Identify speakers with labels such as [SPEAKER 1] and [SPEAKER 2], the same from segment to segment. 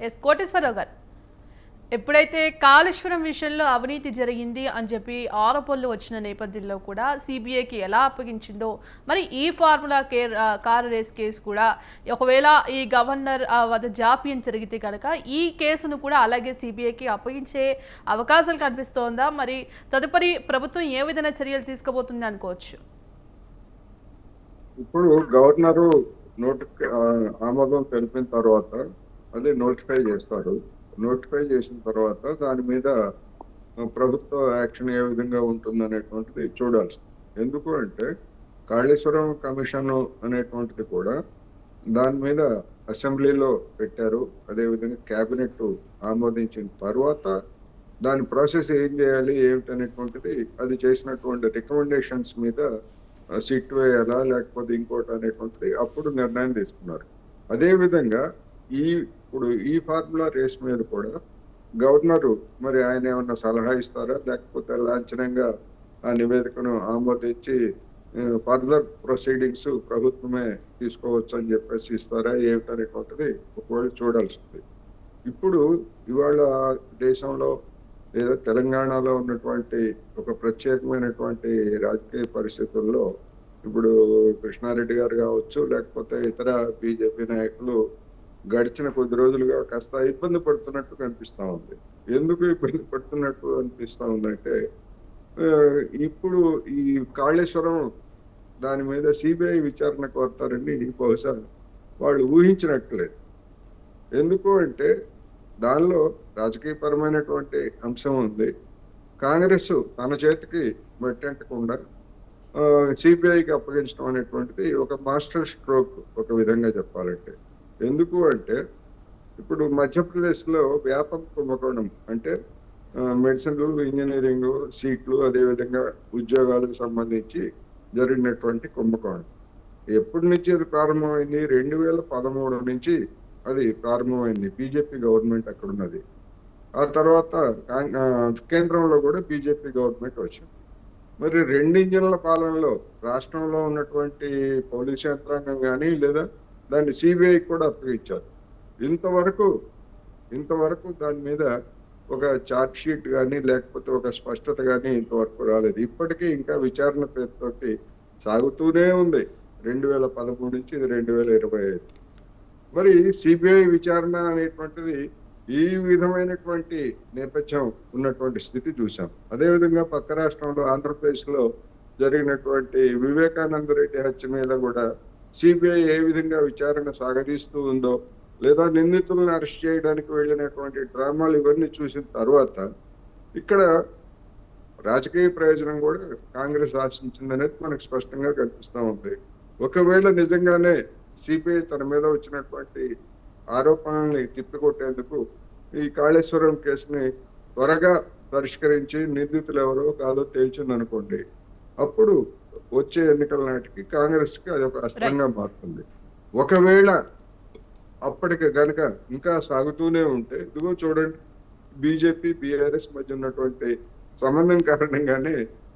[SPEAKER 1] Yes Koteswararao గారు, ఎప్పుడైతే కాళేశ్వరం విషయంలో అవినీతి జరిగింది అని చెప్పి ఆరోపణలు వచ్చిన నేపథ్యంలో కూడా సిబిఐకి ఎలా అప్పగించిందో, మరి ఈ ఫార్ములా కారు రేస్ కేసు కూడా ఒకవేళ ఈ గవర్నర్ వద్ద జాప్యం జరిగితే కనుక ఈ కేసును కూడా అలాగే సిబిఐకి అప్పగించే అవకాశాలు కనిపిస్తోందా? మరి తదుపరి ప్రభుత్వం ఏ విధంగా చర్యలు తీసుకోబోతుంది అనుకోవచ్చు?
[SPEAKER 2] ఇప్పుడు గవర్నరు ఆమోదం తెలిపిన తర్వాత అది నోటిఫై చేస్తారు. నోటిఫై చేసిన తర్వాత దాని మీద ప్రభుత్వ యాక్షన్ ఏ విధంగా ఉంటుందనేటువంటిది చూడాల్సి. ఎందుకు అంటే కాళేశ్వరం కమిషన్ అనేటువంటిది కూడా దాని మీద అసెంబ్లీలో పెట్టారు. అదేవిధంగా క్యాబినెట్ ఆమోదించిన తర్వాత దాని ప్రాసెస్ ఏం చేయాలి ఏమిటనేటువంటిది అది చేసినటువంటి రికమెండేషన్స్ మీద సిట్ వేయాలా లేకపోతే ఇంకోటి అనేటువంటిది అప్పుడు నిర్ణయం తీసుకున్నారు. అదేవిధంగా ఇప్పుడు ఈ ఫార్ములా రేస్ మీద కూడా గవర్నరు మరి ఆయన ఏమన్నా సలహా ఇస్తారా లేకపోతే లాంఛనంగా ఆ నివేదికను ఆమోదించి ఫర్దర్ ప్రొసీడింగ్స్ ప్రభుత్వమే తీసుకోవచ్చు అని చెప్పేసి ఇస్తారా ఏమిటనేటువంటిది ఒకవేళ చూడాల్సింది. ఇప్పుడు ఇవాళ దేశంలో లేదా తెలంగాణలో ఉన్నటువంటి ఒక ప్రత్యేకమైనటువంటి రాజకీయ పరిస్థితుల్లో ఇప్పుడు కృష్ణారెడ్డి గారు కావచ్చు లేకపోతే ఇతర బీజేపీ నాయకులు గడిచిన కొద్ది రోజులుగా కాస్త ఇబ్బంది పడుతున్నట్టు కనిపిస్తా ఉంది. ఎందుకు ఇబ్బంది పడుతున్నట్టు అనిపిస్తా ఉందంటే ఇప్పుడు ఈ కాళేశ్వరం దాని మీద సిబిఐ విచారణ కోరుతారని బహుశా వాళ్ళు ఊహించినట్లేదు. ఎందుకు అంటే దానిలో రాజకీయపరమైనటువంటి అంశం ఉంది. కాంగ్రెస్ తన చేతికి మట్టంటకుండా సిబిఐకి అప్పగించడం అనేటువంటిది ఒక మాస్టర్ స్ట్రోక్ ఒక విధంగా చెప్పాలంటే. ఎందుకు అంటే ఇప్పుడు మధ్యప్రదేశ్లో వ్యాపక కుంభకోణం అంటే మెడిసిన్లు, ఇంజనీరింగ్ సీట్లు, అదేవిధంగా ఉద్యోగాలకు సంబంధించి జరిగినటువంటి కుంభకోణం ఎప్పటి నుంచి అది ప్రారంభమైంది? 2013 నుంచి అది ప్రారంభమైంది. బీజేపీ గవర్నమెంట్ అక్కడ ఉన్నది. ఆ తర్వాత కేంద్రంలో కూడా బీజేపీ గవర్నమెంట్ వచ్చింది. మరి 2 ఇంజన్ల పాలనలో రాష్ట్రంలో ఉన్నటువంటి పోలీసు యంత్రాంగం కానీ లేదా దాన్ని సిబిఐ కూడా అప్పగించారు. ఇంతవరకు దాని మీద ఒక ఛార్జ్ షీట్ కానీ లేకపోతే ఒక స్పష్టత కానీ ఇంతవరకు రాలేదు. ఇప్పటికీ ఇంకా విచారణ పేరుతోటి సాగుతూనే ఉంది. 2013 నుంచి ఇది 2025. మరి సిబిఐ విచారణ అనేటువంటిది ఈ విధమైనటువంటి నేపథ్యం ఉన్నటువంటి స్థితి చూసాం. అదేవిధంగా పక్క రాష్ట్రంలో ఆంధ్రప్రదేశ్లో జరిగినటువంటి వివేకానంద రెడ్డి హత్య మీద కూడా సిబిఐ ఏ విధంగా విచారణ సాగదీస్తూ ఉందో లేదా నిందితులను అరెస్ట్ చేయడానికి వెళ్ళినటువంటి డ్రామాలు ఇవన్నీ చూసిన తర్వాత ఇక్కడ రాజకీయ ప్రయోజనం కూడా కాంగ్రెస్ ఆశించిందనేది మనకు స్పష్టంగా కనిపిస్తూ ఉంది. ఒకవేళ నిజంగానే సిబిఐ తన మీద వచ్చినటువంటి ఆరోపణల్ని తిప్పికొట్టేందుకు ఈ కాళేశ్వరం కేసుని త్వరగా పరిష్కరించి నిందితులు ఎవరో కాదో తేల్చిందనుకోండి, అప్పుడు వచ్చే ఎన్నికల నాటికి కాంగ్రెస్ కి అది ఒక అస్త్రంగా మారుతుంది. ఒకవేళ అప్పటికి గనక ఇంకా సాగుతూనే ఉంటే ఇదిగో చూడండి, బీజేపీ బీఆర్ఎస్ మధ్య ఉన్నటువంటి సంబంధం కారణంగానే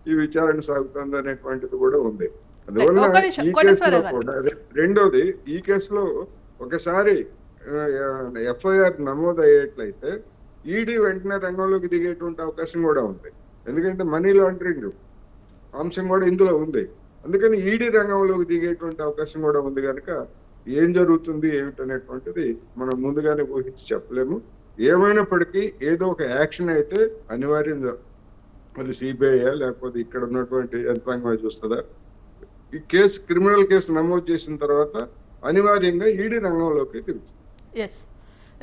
[SPEAKER 2] ఈ విచారణ సాగుతుంది అనేటువంటిది కూడా ఉంది. అందువల్ల ఈ కేసులో కూడా రెండోది, ఈ కేసులో ఒకసారి ఎఫ్ఐఆర్ నమోదు అయ్యేట్లయితే ఈడీ వెంటనే రంగంలోకి దిగేటువంటి అవకాశం కూడా ఉంది. ఎందుకంటే మనీ లాండరింగ్ అంశం కూడా ఇందులో ఉంది. అందుకని ఈడీ రంగంలోకి దిగేటువంటి అవకాశం కూడా ఉంది కనుక ఏం జరుగుతుంది ఏమిటనేటువంటిది మనం ముందుగానే ఊహించి చెప్పలేము. ఏమైనప్పటికీ ఏదో ఒక యాక్షన్ అయితే అనివార్యంగా అది సిబిఐ లేకపోతే ఇక్కడ ఉన్నటువంటి యంత్రాంగం చూస్తుందా, ఈ కేసు క్రిమినల్ కేసు నమోదు చేసిన తర్వాత అనివార్యంగా ఈడీ రంగంలోకి దిగుతుంది.
[SPEAKER 1] ఎస్.